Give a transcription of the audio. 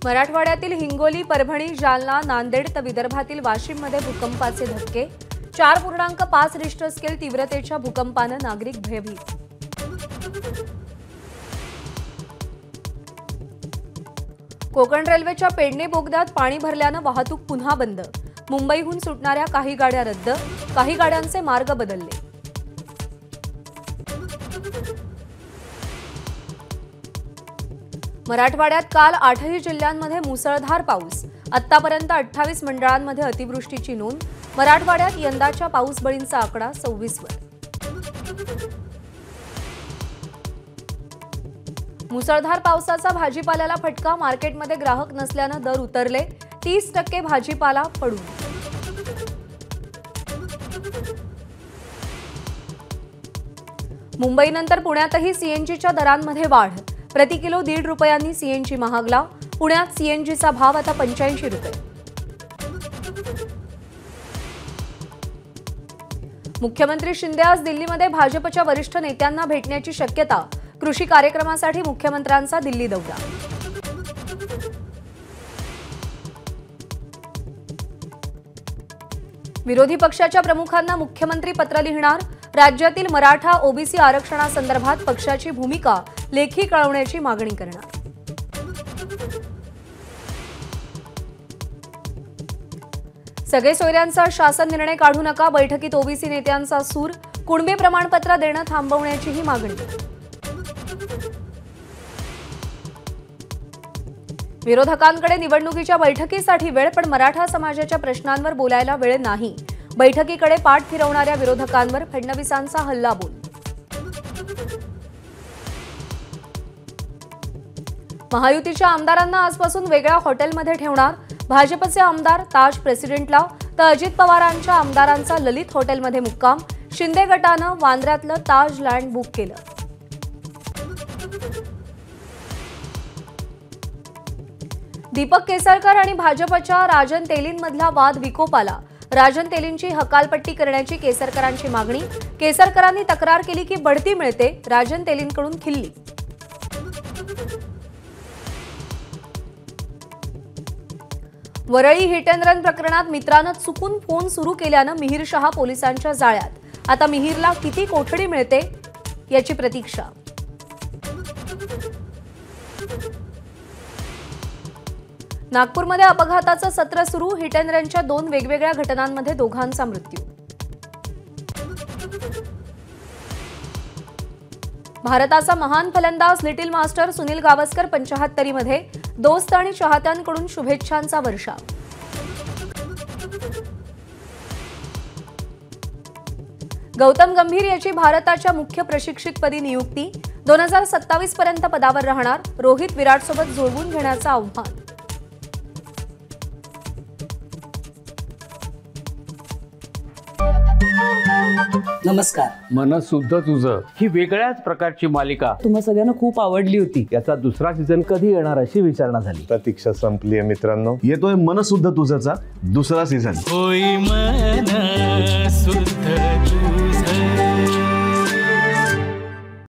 मराठवाड्यातील हिंगोली, परभणी, जालना, नांदेड तर विदर्भातील वाशिममध्ये भूकंपाचे धक्के। 4.5 रिश्टर स्केल तीव्रतेच्या भूकंपाने नागरिक भयभीत। कोकण रेल्वेच्या पेडणे बोगद्यात पाणी भरल्याने वाहतूक पुन्हा बंद। मुंबईहून सुटणाऱ्या काही गाड्या रद्द, काही गाड्यांचे मार्ग बदलले। मराठवाड्यात काल 8ही जिल्ह्यांमध्ये मुसळधार पाऊस। आतापर्यंत 28 मंडळांमध्ये अतिवृष्टीची नोंद। मराठवाड्यात यंदाच्या पाऊसबळींचा आकडा 26 वर। मुसळधार पावसाचा भाजीपाल्याला फटका। मार्केटमध्ये ग्राहक नसल्याने दर उतरले। 30% भाजीपाला पडून। मुंबईनंतर पुण्यातही सीएनजीच्या दरांमध्ये वाढ। प्रति किलो 1.5 रुपयांनी सीएनजी महागला। पुण्यात सीएनजीचा भाव आता 85 रुपये। मुख्यमंत्री शिंदे आज दिल्लीमध्ये भाजपच्या वरिष्ठ नेत्यांना भेटण्याची शक्यता। कृषी कार्यक्रमासाठी मुख्यमंत्र्यांचा दिल्ली दौरा। विरोधी पक्षाच्या प्रमुखांना मुख्यमंत्री पत्र लिहिणार। राज्यातील मराठा ओबीसी आरक्षणासंदर्भात पक्षाची भूमिका लेखी कळवण्याची मागणी करणार। सगळे सोयऱ्यांचा शासन निर्णय काढू नका। बैठकीत ओबीसी नेत्यांचा सूर। कुणबी प्रमाणपत्र देणं थांबवण्याचीही मागणी। विरोधकांकडे निवडणुकीच्या बैठकीसाठी वेळ, पण मराठा समाजाच्या प्रश्नांवर बोलायला वेळ नाही। बैठकीकडे पाठ फिरवणाऱ्या विरोधकांवर फडणवीसांचा हल्लाबोल। महायुतीच्या आमदारांना आजपासून वेगळ्या हॉटेलमध्ये ठेवणार। भाजपचे आमदार ताज प्रेसिडेंटला तर अजित पवारांच्या आमदारांचा ललित हॉटेलमध्ये मुक्काम। शिंदे गटानं वांद्र्यातलं ताज लँड बुक केलं। दीपक केसरकर आणि भाजपच्या राजन तेलींमधला वाद विकोपाला। राजन तेलींची हकालपट्टी करण्याची केसरकरांची मागणी। केसरकरांनी तक्रार केली की बढती मिळते। राजन तेलींकडून खिल्ली। वरळी हिट अँड रन प्रकरणात मित्रानं चुकून फोन सुरू केल्यानं मिहिर शहा पोलिसांच्या जाळ्यात। आता मिहिरला किती कोठडी मिळते याची प्रतीक्षा। नागपूरमध्ये अपघाताचं सत्र सुरू। हिट अँड रनच्या 2 वेगवेगळ्या घटनांमध्ये दोघांचा मृत्यू। भारताचा महान फलंदाज लिटिल मास्टर सुनील गावस्कर 75 मध्ये। दोस्त आणि चाहत्यांकडून शुभेच्छांचा वर्षाव। गौतम गंभीर याची भारताच्या मुख्य प्रशिक्षकपदी नियुक्ती। 2027 पर्यंत पदावर राहणार। रोहित विराटसोबत जुळवून घेण्याचं आव्हान। नमस्कार। मनसुद्धा तुझं ही वेगळ्याच प्रकारची मालिका तुम्हा सगळ्यांना खूप आवडली होती। याचा दुसरा सीझन कधी येणार अशी विचारणा झाली। प्रतीक्षा संपली आहे मित्रांनो। येतोय मनसुद्धा तुझाचा दुसरा सीझन। होय मनसुद्धा